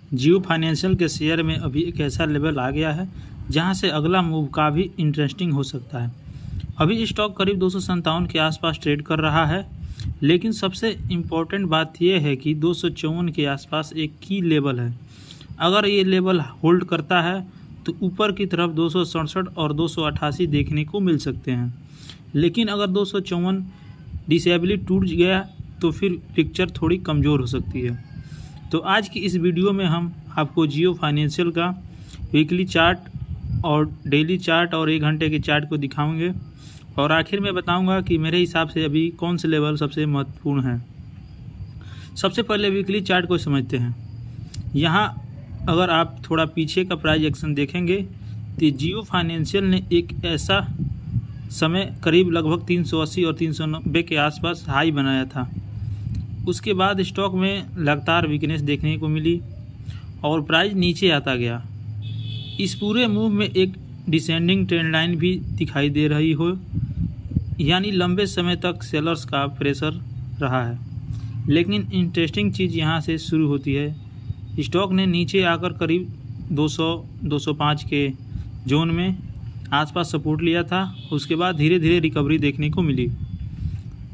जियो financial के share में अभी एक ऐसा लेवल आ गया है जहां से अगला मूव काफ़ी इंटरेस्टिंग हो सकता है। अभी स्टॉक करीब 257 के आसपास ट्रेड कर रहा है, लेकिन सबसे इम्पोर्टेंट बात यह है कि 254 के आसपास एक की लेवल है। अगर ये लेवल होल्ड करता है तो ऊपर की तरफ 267 और 288 देखने को मिल सकते हैं, लेकिन अगर 254 डिसेबली टूट गया तो फिर पिक्चर थोड़ी कमज़ोर हो सकती है। तो आज की इस वीडियो में हम आपको जियो फाइनेंशियल का वीकली चार्ट और डेली चार्ट और 1 घंटे के चार्ट को दिखाऊंगे और आखिर में बताऊंगा कि मेरे हिसाब से अभी कौन से लेवल सबसे महत्वपूर्ण है। सबसे पहले वीकली चार्ट को समझते हैं। यहाँ अगर आप थोड़ा पीछे का प्राइस एक्शन देखेंगे तो जियो फाइनेंशियल ने एक ऐसा समय करीब लगभग 380 और 390 के आसपास हाई बनाया था। उसके बाद स्टॉक में लगातार वीकनेस देखने को मिली और प्राइस नीचे आता गया। इस पूरे मूव में एक डिसेंडिंग ट्रेंड लाइन भी दिखाई दे रही हो, यानी लंबे समय तक सेलर्स का प्रेशर रहा है। लेकिन इंटरेस्टिंग चीज़ यहाँ से शुरू होती है। स्टॉक ने नीचे आकर करीब 200-205 के जोन में आसपास सपोर्ट लिया था। उसके बाद धीरे धीरे रिकवरी देखने को मिली।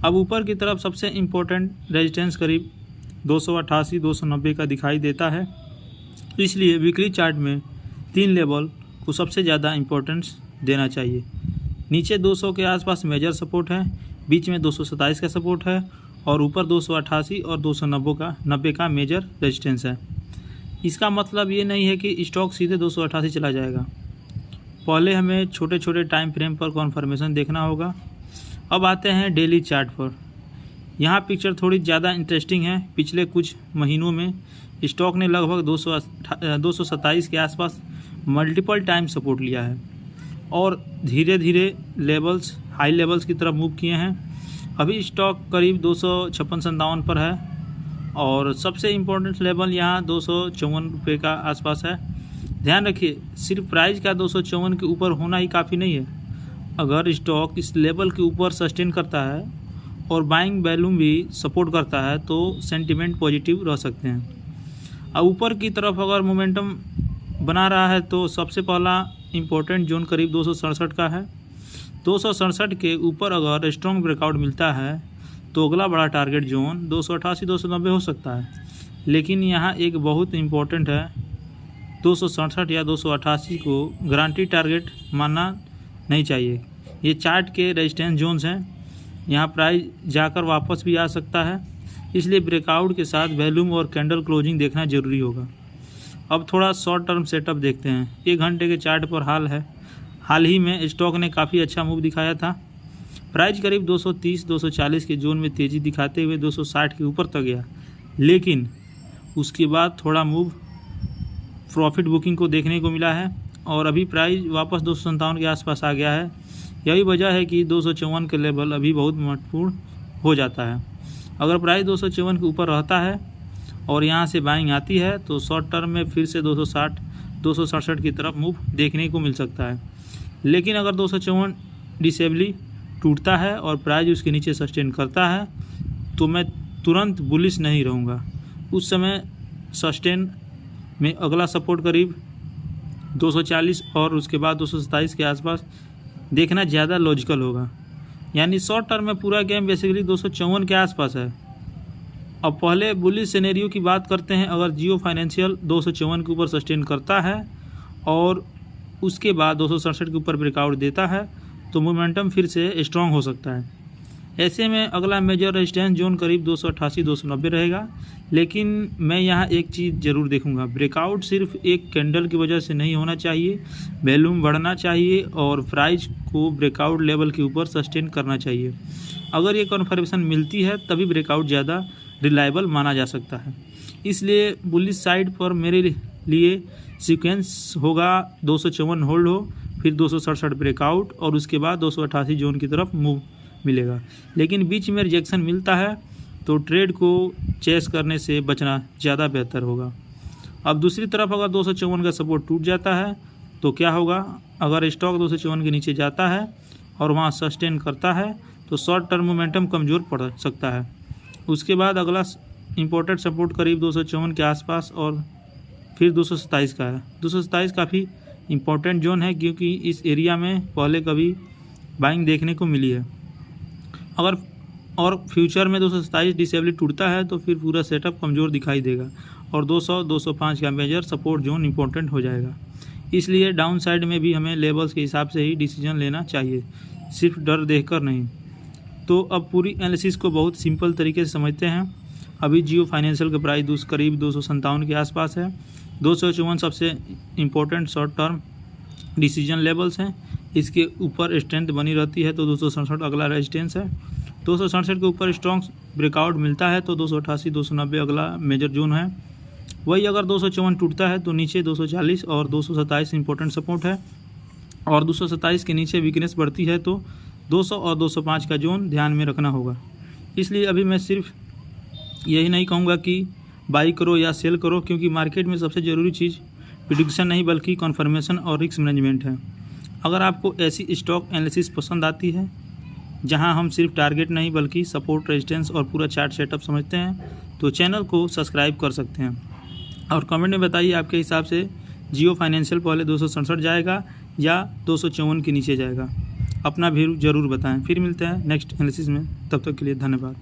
अब ऊपर की तरफ सबसे इम्पोर्टेंट रेजिस्टेंस करीब 288-290 का दिखाई देता है। इसलिए वीकली चार्ट में 3 लेवल को सबसे ज़्यादा इम्पोर्टेंस देना चाहिए। नीचे 200 के आसपास मेजर सपोर्ट है, बीच में 227 का सपोर्ट है और ऊपर 288 और 290 का मेजर रेजिस्टेंस है। इसका मतलब ये नहीं है कि स्टॉक सीधे 288 चला जाएगा। पहले हमें छोटे छोटे टाइम फ्रेम पर कॉन्फर्मेशन देखना होगा। अब आते हैं डेली चार्ट पर। यहाँ पिक्चर थोड़ी ज़्यादा इंटरेस्टिंग है। पिछले कुछ महीनों में स्टॉक ने लगभग 227 के आसपास मल्टीपल टाइम सपोर्ट लिया है और धीरे धीरे हाई लेवल्स की तरफ मूव किए हैं। अभी स्टॉक करीब 256-57 पर है और सबसे इम्पोर्टेंट लेवल यहाँ 254 रुपये का आसपास है। ध्यान रखिए, सिर्फ प्राइस का 254 के ऊपर होना ही काफ़ी नहीं है। अगर स्टॉक इस लेवल के ऊपर सस्टेन करता है और बाइंग वैल्यूम भी सपोर्ट करता है तो सेंटिमेंट पॉजिटिव रह सकते हैं। अब ऊपर की तरफ अगर मोमेंटम बना रहा है तो सबसे पहला इम्पोर्टेंट जोन करीब 267 का है। 267 के ऊपर अगर स्ट्रॉन्ग ब्रेकआउट मिलता है तो अगला बड़ा टारगेट जोन 288-290 हो सकता है। लेकिन यहाँ एक बहुत इम्पोर्टेंट है, 267 या 288 को गारंटी टारगेट मानना नहीं चाहिए। ये चार्ट के रेजिस्टेंस जोन्स हैं, यहाँ प्राइस जाकर वापस भी आ सकता है। इसलिए ब्रेकआउट के साथ वॉल्यूम और कैंडल क्लोजिंग देखना जरूरी होगा। अब थोड़ा शॉर्ट टर्म सेटअप देखते हैं। 1 घंटे के चार्ट पर हाल ही में स्टॉक ने काफ़ी अच्छा मूव दिखाया था। प्राइस करीब 230-240 के जोन में तेज़ी दिखाते हुए 260 के ऊपर तक गया, लेकिन उसके बाद थोड़ा मूव प्रॉफिट बुकिंग को देखने को मिला है और अभी प्राइस वापस 257 के आसपास आ गया है। यही वजह है कि 254 के लेवल अभी बहुत महत्वपूर्ण हो जाता है। अगर प्राइस 254 के ऊपर रहता है और यहाँ से बाइंग आती है तो शॉर्ट टर्म में फिर से 260-267 की तरफ मूव देखने को मिल सकता है। लेकिन अगर 254 डिसेबली टूटता है और प्राइस उसके नीचे सस्टेन करता है तो मैं तुरंत बुलिश नहीं रहूँगा। उस समय सस्टेन में अगला सपोर्ट करीब 240 और उसके बाद 227 के आसपास देखना ज़्यादा लॉजिकल होगा। यानी शॉर्ट टर्म में पूरा गेम बेसिकली 254 के आसपास है। अब पहले बुलिश सिनेरियो की बात करते हैं। अगर जियो फाइनेंशियल 254 के ऊपर सस्टेन करता है और उसके बाद 267 के ऊपर ब्रेकआउट देता है तो मोमेंटम फिर से स्ट्रॉन्ग हो सकता है। ऐसे में अगला मेजर रेजिस्टेंस जोन करीब 288-290 रहेगा। लेकिन मैं यहाँ एक चीज़ ज़रूर देखूँगा, ब्रेकआउट सिर्फ एक कैंडल की वजह से नहीं होना चाहिए, वॉल्यूम बढ़ना चाहिए और प्राइस को ब्रेकआउट लेवल के ऊपर सस्टेन करना चाहिए। अगर ये कन्फर्मेशन मिलती है तभी ब्रेकआउट ज़्यादा रिलायबल माना जा सकता है। इसलिए बुलिश साइड पर मेरे लिए सीक्वेंस होगा 254 होल्ड हो, फिर 267 ब्रेकआउट और उसके बाद 288 जोन की तरफ मूव मिलेगा। लेकिन बीच में रिजेक्शन मिलता है तो ट्रेड को चेस करने से बचना ज़्यादा बेहतर होगा। अब दूसरी तरफ अगर 254 का सपोर्ट टूट जाता है तो क्या होगा? अगर स्टॉक 254 के नीचे जाता है और वहाँ सस्टेन करता है तो शॉर्ट टर्म मोमेंटम कमज़ोर पड़ सकता है। उसके बाद अगला इम्पोर्टेंट सपोर्ट करीब 254 के आसपास और फिर 227 का है। 227 काफ़ी इम्पोर्टेंट जोन है क्योंकि इस एरिया में पहले कभी बाइंग देखने को मिली है। अगर और फ्यूचर में 227 डिसेबली टूटता है तो फिर पूरा सेटअप कमज़ोर दिखाई देगा और 200-205 का मेजर सपोर्ट जोन इंपॉर्टेंट हो जाएगा। इसलिए डाउन साइड में भी हमें लेवल्स के हिसाब से ही डिसीजन लेना चाहिए, सिर्फ डर देखकर नहीं। तो अब पूरी एनालिसिस को बहुत सिंपल तरीके से समझते हैं। अभी जियो फाइनेंशियल का प्राइस करीब 257 के आसपास है। 254 सबसे important short term decision levels हैं। इसके ऊपर स्ट्रेंथ बनी रहती है तो 267 अगला रेजिस्टेंस है। 267 के ऊपर स्ट्रॉन्ग ब्रेकआउट मिलता है तो 288-290 अगला मेजर जोन है। वही अगर 254 टूटता है तो नीचे 240 और 227 इंपॉर्टेंट सपोर्ट है और 227 के नीचे वीकनेस बढ़ती है तो 200 और 205 का जोन ध्यान में रखना होगा। इसलिए अभी मैं सिर्फ यही नहीं कहूँगा कि बाई करो या सेल करो, क्योंकि मार्केट में सबसे ज़रूरी चीज़ प्रेडिक्शन नहीं बल्कि कन्फर्मेशन और रिस्क मैनेजमेंट है। अगर आपको ऐसी स्टॉक एनालिसिस पसंद आती है जहां हम सिर्फ टारगेट नहीं बल्कि सपोर्ट, रेजिस्टेंस और पूरा चार्ट सेटअप समझते हैं तो चैनल को सब्सक्राइब कर सकते हैं। और कमेंट में बताइए आपके हिसाब से जियो फाइनेंशियल पहले 267 जाएगा या 254 के नीचे जाएगा। अपना व्यू जरूर बताएं। फिर मिलते हैं नेक्स्ट एनालिसिस में, तब तक के लिए धन्यवाद।